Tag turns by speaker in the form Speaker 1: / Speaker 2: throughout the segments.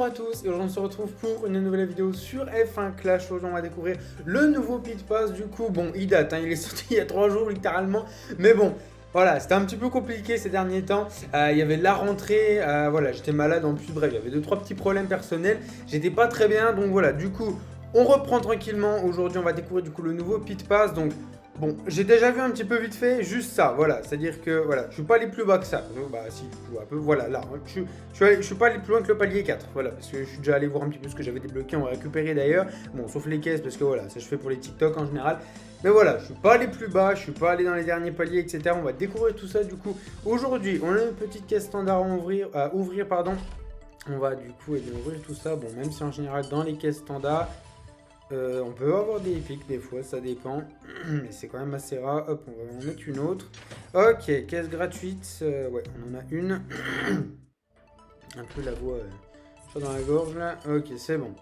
Speaker 1: à tous et aujourd'hui on se retrouve pour une nouvelle vidéo sur F1 Clash. Aujourd'hui on va découvrir le nouveau Pit Pass. Du coup bon il date, il est sorti il y a 3 jours littéralement. Mais bon voilà, c'était un petit peu compliqué ces derniers temps. Il y avait la rentrée, voilà, j'étais malade en plus, bref, il y avait 2-3 petits problèmes personnels. J'étais pas très bien, donc voilà, du coup, on reprend tranquillement. Aujourd'hui, on va découvrir du coup le nouveau Pit Pass. Donc, bon, j'ai déjà vu un petit peu vite fait, juste ça, voilà. C'est-à-dire que, voilà, je suis pas allé plus bas que ça. Bah, si, du coup, un peu, voilà, là. Je suis pas allé plus loin que le palier 4, voilà, parce que je suis déjà allé voir un petit peu ce que j'avais débloqué, on va récupérer d'ailleurs. Bon, sauf les caisses, parce que voilà, ça je fais pour les TikTok en général. Mais voilà, je suis pas allé plus bas, je suis pas allé dans les derniers paliers, etc. On va découvrir tout ça du coup. Aujourd'hui, on a une petite caisse standard à ouvrir, pardon. On va du coup ouvrir tout ça. Bon, même si en général dans les caisses standards, on peut avoir des épiques des fois, ça dépend. Mais c'est quand même assez rare. Hop, on va en mettre une autre. Ok, caisse gratuite. Ouais, on en a une. Un peu la voix dans la gorge là. Ok, c'est bon.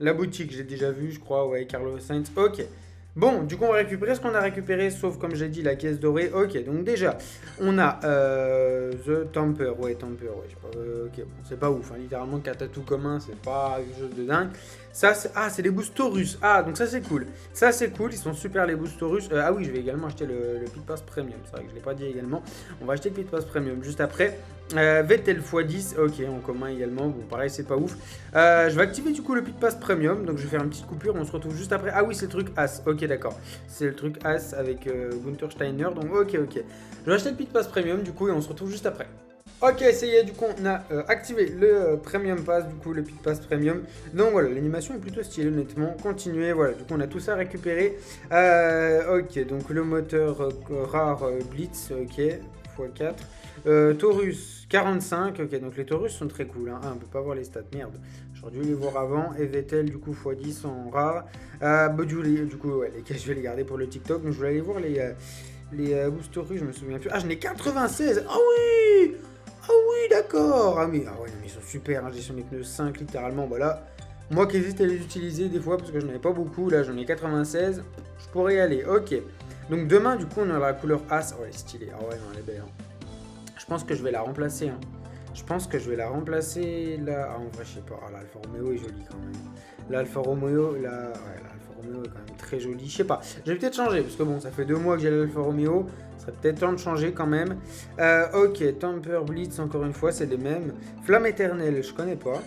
Speaker 1: La boutique, j'ai déjà vu, je crois, ouais, Carlos Sainz. Ok. Bon, du coup, on va récupérer ce qu'on a récupéré, sauf comme j'ai dit, la caisse dorée. Ok, donc déjà, on a The Temper. Ouais, Temper, ouais, je sais pas. Ok, bon, c'est pas ouf, littéralement, 4 atouts communs, c'est pas quelque chose de dingue. Ça, c'est les Boostorus. Ah, donc ça, c'est cool. Ça, c'est cool, ils sont super, les Boostorus. Ah oui, je vais également acheter le Pit Pass Premium. C'est vrai que je l'ai pas dit également. On va acheter le Pit Pass Premium juste après. Vettel x10, ok, en commun également. Bon, pareil, c'est pas ouf. Je vais activer du coup le Pit Pass Premium. Donc, je vais faire une petite coupure. On se retrouve juste après. Ah oui, c'est le truc As. Ok, d'accord. C'est le truc As avec Gunther Steiner. Donc, ok. Je vais acheter le Pit Pass Premium du coup et on se retrouve juste après. Ok, ça y est, du coup, on a activé le Premium Pass, du coup, le Pit Pass Premium. Donc voilà, l'animation est plutôt stylée, honnêtement. Continuez, voilà, du coup, on a tout ça récupéré. Ok, donc le moteur rare Blitz, ok, x4. Taurus 45, ok, donc les Taurus sont très cool. Ah, on peut pas voir les stats, merde. J'aurais dû les voir avant. Et Vettel, du coup, x10 en rare. Du coup, ouais, les caisses, je vais les garder pour le TikTok. Donc je voulais aller voir les Boostorus, je me souviens plus. Ah, j'en ai 96. Ah oui! Ah oui, d'accord. Ah, mais, ah ouais, non, mais ils sont super. J'ai sur mes pneus 5, littéralement. Voilà. Moi qui hésite à les utiliser des fois parce que j'en avais pas beaucoup. Là, j'en ai 96. Je pourrais y aller. Ok. Donc demain, du coup, on a la couleur As. Oh, elle est stylée. Ah ouais, non, elle est belle. Je pense que je vais la remplacer. Je pense que je vais la remplacer là. Ah, en vrai, je sais pas. Ah, l'Alfa Romeo est jolie quand même. L'Alfa Romeo, ouais, l'Alfa Romeo est quand même très jolie. Je sais pas. Je vais peut-être changer parce que bon, ça fait 2 mois que j'ai l'Alfa Romeo. Ça serait peut-être temps de changer quand même. Ok, Temper Blitz, encore une fois, c'est les mêmes. Flamme éternelle, je connais pas.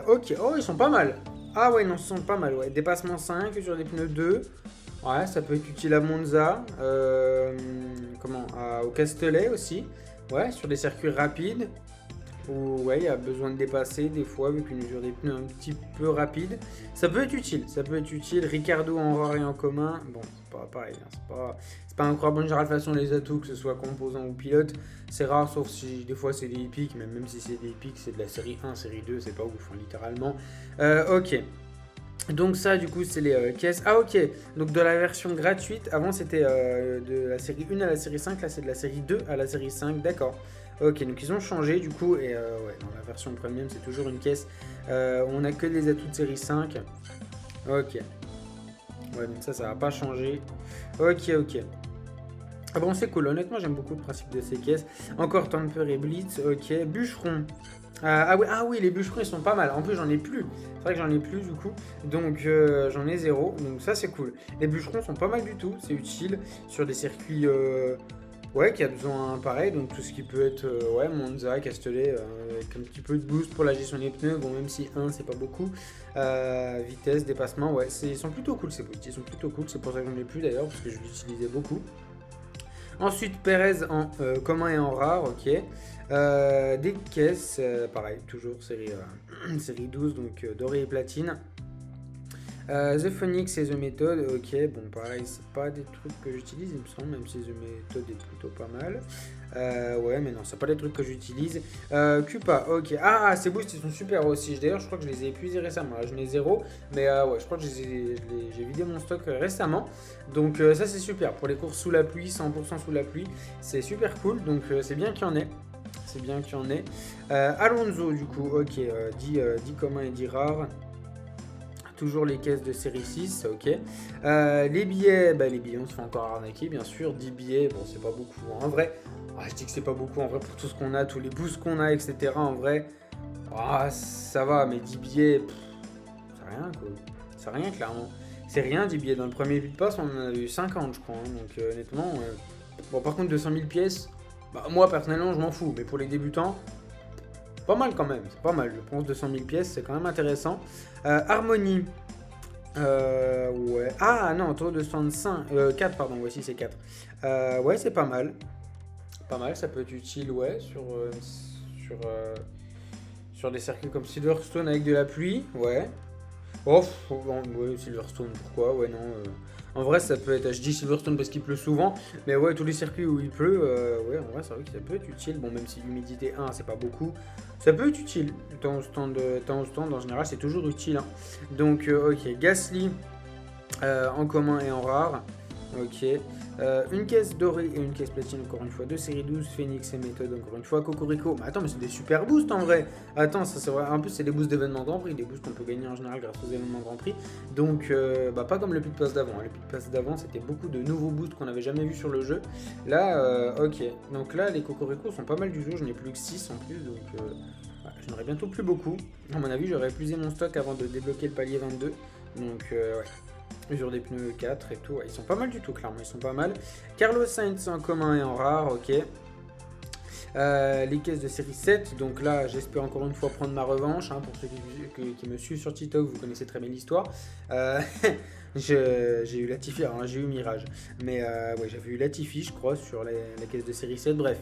Speaker 1: Ok, oh, ils sont pas mal. Ah ouais, non, ils sont pas mal. Ouais, dépassement 5 sur des pneus 2. Ouais, ça peut être utile à Monza. Au Castellet aussi. Ouais, sur des circuits rapides. Où ouais, il y a besoin de dépasser des fois avec une usure des pneus un petit peu rapide. Ça peut être utile, Ricardo en rare et en commun, bon, c'est pas pareil, c'est pas incroyable en général. De toute façon, les atouts, que ce soit composant ou pilote, c'est rare, sauf si des fois c'est des épiques, mais même si c'est des épiques, c'est de la série 1, série 2, c'est pas ouf, littéralement. Ok. Donc ça du coup c'est les caisses. Ah ok, donc de la version gratuite, avant c'était de la série 1 à la série 5, là c'est de la série 2 à la série 5, d'accord. Ok, donc ils ont changé du coup, et ouais, dans la version premium c'est toujours une caisse. On a que des atouts de série 5. Ok. Ouais, donc ça va pas changer. Ok. Ah bon, c'est cool, honnêtement j'aime beaucoup le principe de ces caisses. Encore Temper et Blitz, ok. Bûcheron. Ah oui, les bûcherons ils sont pas mal. En plus j'en ai plus. C'est vrai que j'en ai plus du coup. Donc j'en ai 0. Donc ça c'est cool. Les bûcherons sont pas mal du tout. C'est utile sur des circuits ouais, qui a besoin pareil. Donc tout ce qui peut être ouais, Monza, Castellet, avec un petit peu de boost pour la gestion des pneus. Bon, même si 1 c'est pas beaucoup. Vitesse, dépassement, ouais, ils sont plutôt cool ces boosts. Ils sont plutôt cool. C'est pour ça que j'en ai plus d'ailleurs, parce que je l'utilisais beaucoup. Ensuite, Perez en commun et en rare, ok. Des caisses, pareil, toujours série 12, donc doré et platine. The Phoenix et The Method, ok, bon pareil, c'est pas des trucs que j'utilise, il me semble, même si The Method est plutôt pas mal. Ouais, mais non, c'est pas des trucs que j'utilise. Cupa, ok. Ah, ces boosts ils sont super aussi. D'ailleurs, je crois que je les ai épuisés récemment. Là, j'en ai 0, mais ouais, je crois que j'ai vidé mon stock récemment. Donc, ça c'est super. Pour les courses sous la pluie, 100% sous la pluie, c'est super cool. Donc, c'est bien qu'il y en ait. Alonso, du coup, ok, 10 communs et 10 rares. Toujours les caisses de série 6, ok. Les billets, on se fait encore arnaquer, bien sûr. 10 billets, bon, c'est pas beaucoup. En vrai, je dis que c'est pas beaucoup en vrai pour tout ce qu'on a, tous les boosts qu'on a, etc. En vrai, Ah, ça va, mais 10 billets, c'est rien quoi. C'est rien clairement. C'est rien 10 billets. Dans le premier Pit Pass, on en a eu 50, je crois. Hein. Donc honnêtement, bon, par contre, 200 000 pièces, bah, moi personnellement, je m'en fous. Mais pour les débutants, pas mal quand même. C'est pas mal. Je pense 200 000 pièces, c'est quand même intéressant. Harmonie. Ouais. Ah non, taux de 65. 4, pardon. Voici, c'est 4. Ouais, c'est pas mal. Pas mal, ça peut être utile, ouais, sur, euh, sur des circuits comme Silverstone avec de la pluie, ouais. Oh, ouais, Silverstone, pourquoi? Ouais, non. En vrai, ça peut être. Je dis Silverstone parce qu'il pleut souvent, mais ouais, tous les circuits où il pleut, ouais, en vrai, c'est vrai que ça peut être utile. Bon, même si l'humidité 1, c'est pas beaucoup, ça peut être utile. Temps au stand, en général, c'est toujours utile. Hein. Donc, ok, Gasly en commun et en rare. Ok. Une caisse dorée et une caisse platine, encore une fois, de série 12, Phoenix et méthode, encore une fois, Cocorico. Mais attends, mais c'est des super boosts en vrai. Attends, ça c'est vrai. En plus, c'est des boosts d'événements Grand Prix, des boosts qu'on peut gagner en général grâce aux événements Grand Prix. Donc, bah, pas comme le Pit Pass d'avant. Hein. Le Pit Pass d'avant, c'était beaucoup de nouveaux boosts qu'on n'avait jamais vu sur le jeu. Là, ok. Donc là, les Cocorico sont pas mal du jeu. Je n'ai plus que 6 en plus, donc j'en aurai bientôt plus beaucoup. À mon avis, j'aurais épuisé mon stock avant de débloquer le palier 22. Donc, ouais. Sur des pneus 4 et tout, ouais, ils sont pas mal du tout, clairement, ils sont pas mal. Carlos Sainz en commun et en rare, ok. Les caisses de série 7, donc là, j'espère encore une fois prendre ma revanche. Hein, pour ceux qui me suivent sur TikTok, vous connaissez très bien l'histoire. J'ai eu Latifi, alors là, j'ai eu Mirage. Mais ouais, j'avais eu Latifi, je crois, sur les caisses de série 7, bref.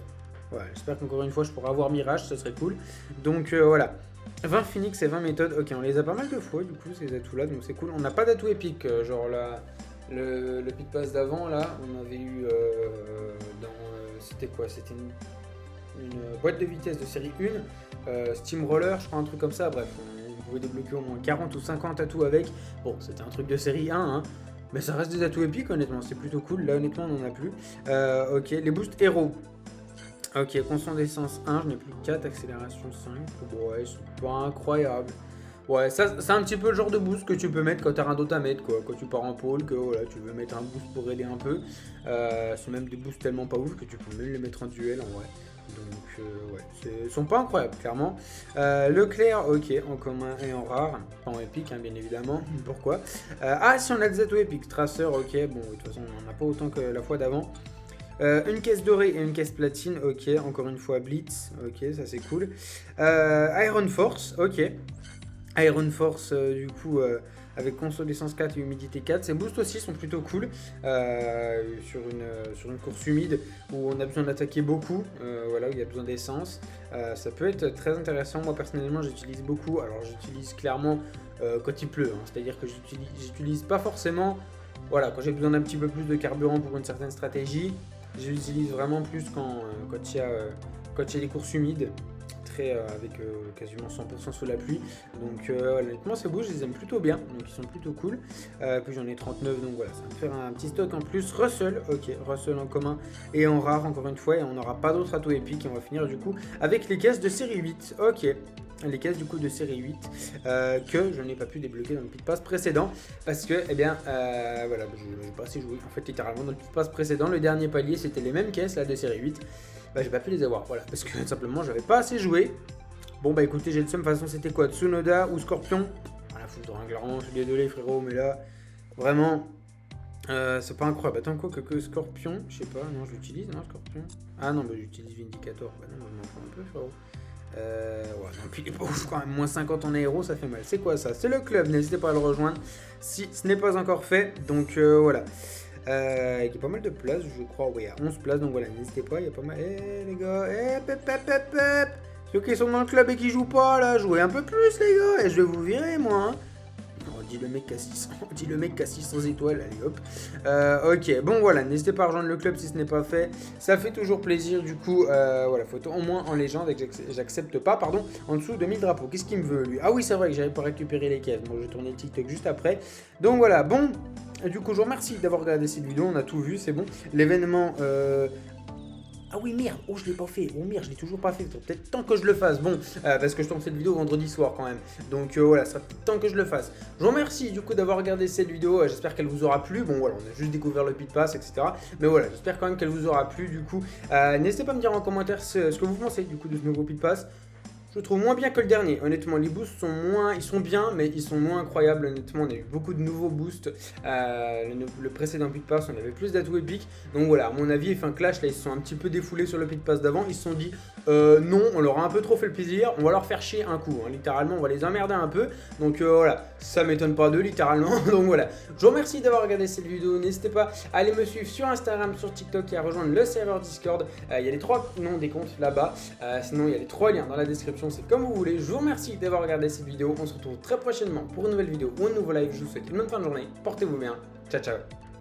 Speaker 1: Ouais, j'espère qu'encore une fois, je pourrai avoir Mirage, ça serait cool. Donc voilà. 20 Phoenix et 20 méthodes, ok, on les a pas mal de fois du coup ces atouts là, donc c'est cool. On n'a pas d'atout épique, genre là, le Pit Pass d'avant là, on avait eu c'était quoi? C'était une boîte de vitesse de série 1, Steamroller, je crois, un truc comme ça, bref, on pouvait débloquer au moins 40 ou 50 atouts avec. Bon, c'était un truc de série 1, hein, mais ça reste des atouts épiques honnêtement, c'est plutôt cool. Là honnêtement on n'en a plus. Ok, les boosts héros. Ok, constant d'essence 1, je n'ai plus que 4, accélération 5. Ouais, c'est pas incroyable. Ouais, ça c'est un petit peu le genre de boost que tu peux mettre quand t'as rien d'autre à mettre, quoi. Quand tu pars en pôle, que voilà, tu veux mettre un boost pour aider un peu. C'est même des boosts tellement pas ouf que tu peux même les mettre en duel en vrai. Donc, ouais, ils sont pas incroyables, clairement. Leclerc, ok, en commun et en rare. Pas en épique, hein, bien évidemment. Pourquoi ah, si on a des atos épiques, Tracer, ok, bon, de toute façon, on n'en a pas autant que la fois d'avant. Une caisse dorée et une caisse platine, ok, encore une fois Blitz, ok, ça c'est cool. Iron Force, ok. Iron Force, du coup, avec console d'essence 4 et humidité 4. Ces boosts aussi sont plutôt cool sur une course humide où on a besoin d'attaquer beaucoup, voilà, où il y a besoin d'essence. Ça peut être très intéressant. Moi personnellement, j'utilise beaucoup. Alors, j'utilise clairement quand il pleut, hein, c'est-à-dire que j'utilise pas forcément. Voilà, quand j'ai besoin d'un petit peu plus de carburant pour une certaine stratégie. J'utilise vraiment plus quand il y a des courses humides, avec quasiment 100% sous la pluie. Donc honnêtement ces boosts je les aime plutôt bien, donc ils sont plutôt cool. Puis j'en ai 39, donc voilà, ça va me faire un petit stock en plus. Russell, ok, Russell en commun et en rare encore une fois, et on n'aura pas d'autres atouts épiques, et on va finir du coup avec les caisses de série 8, ok. Les caisses du coup de série 8 que je n'ai pas pu débloquer dans le Pit Pass précédent parce que eh bien voilà, je n'ai pas assez joué en fait littéralement dans le Pit Pass précédent. Le dernier palier c'était les mêmes caisses là de série 8, bah j'ai pas pu les avoir, voilà, parce que tout simplement j'avais pas assez joué. Bon bah écoutez, j'ai le seum, de toute façon c'était quoi, Tsunoda ou Scorpion, voilà, foutre un clairement, je suis désolé frérot, mais là vraiment c'est pas incroyable. Attends, quoi que Scorpion, je sais pas, non je l'utilise, non Scorpion, ah non bah j'utilise Vindicator, bah non je m'en fous un peu frérot. Ouais, non, puis il est pas ouf quand même, moins 50 en aéro, ça fait mal. C'est quoi ça? C'est le club, n'hésitez pas à le rejoindre si ce n'est pas encore fait. Donc voilà. Il y a pas mal de places, je crois. Oui, il y a 11 places, donc voilà, n'hésitez pas, il y a pas mal. Eh les gars, ceux qui sont dans le club et qui jouent pas là, jouez un peu plus les gars, et je vais vous virer moi. Hein. On dit le mec qui a 600, on dit le mec qui a 600 étoiles, allez hop. Ok, bon voilà, n'hésitez pas à rejoindre le club si ce n'est pas fait. Ça fait toujours plaisir du coup. Voilà, photo au moins en légende et que j'accepte pas, pardon, en dessous de 1000 drapeaux. Qu'est-ce qu'il me veut lui? Ah oui, c'est vrai que j'avais pas récupéré les caisses. Bon, je vais tourner le TikTok juste après. Donc voilà, bon. Du coup, je vous remercie d'avoir regardé cette vidéo. On a tout vu, c'est bon. L'événement. Ah oui merde, oh je l'ai pas fait, oh merde je l'ai toujours pas fait, peut-être temps que je le fasse, bon, parce que je tourne cette vidéo vendredi soir quand même, donc voilà, ça sera peut-être temps que je le fasse. Je vous remercie du coup d'avoir regardé cette vidéo, j'espère qu'elle vous aura plu, bon voilà, on a juste découvert le Pit Pass, etc. Mais voilà, j'espère quand même qu'elle vous aura plu du coup. N'hésitez pas à me dire en commentaire ce que vous pensez du coup de ce nouveau Pit Pass. je le trouve moins bien que le dernier. Honnêtement, les boosts sont moins, ils sont bien, mais ils sont moins incroyables. Honnêtement, on a eu beaucoup de nouveaux boosts. Le précédent Pit Pass, on avait plus d'atouts épiques. Donc voilà, à mon avis, F1 Clash, là, ils se sont un petit peu défoulés sur le Pit Pass d'avant. Ils se sont dit, non, on leur a un peu trop fait le plaisir, on va leur faire chier un coup. Hein. Littéralement, on va les emmerder un peu. Donc voilà, ça m'étonne pas d'eux, littéralement. Donc voilà, je vous remercie d'avoir regardé cette vidéo. N'hésitez pas à aller me suivre sur Instagram, sur TikTok et à rejoindre le serveur Discord. Il y a les 3 noms des comptes là-bas. Sinon, il y a les 3 liens dans la description. C'est comme vous voulez. Je vous remercie d'avoir regardé cette vidéo. On se retrouve très prochainement pour une nouvelle vidéo ou un nouveau live. Je vous souhaite une bonne fin de journée. Portez-vous bien. Ciao, ciao.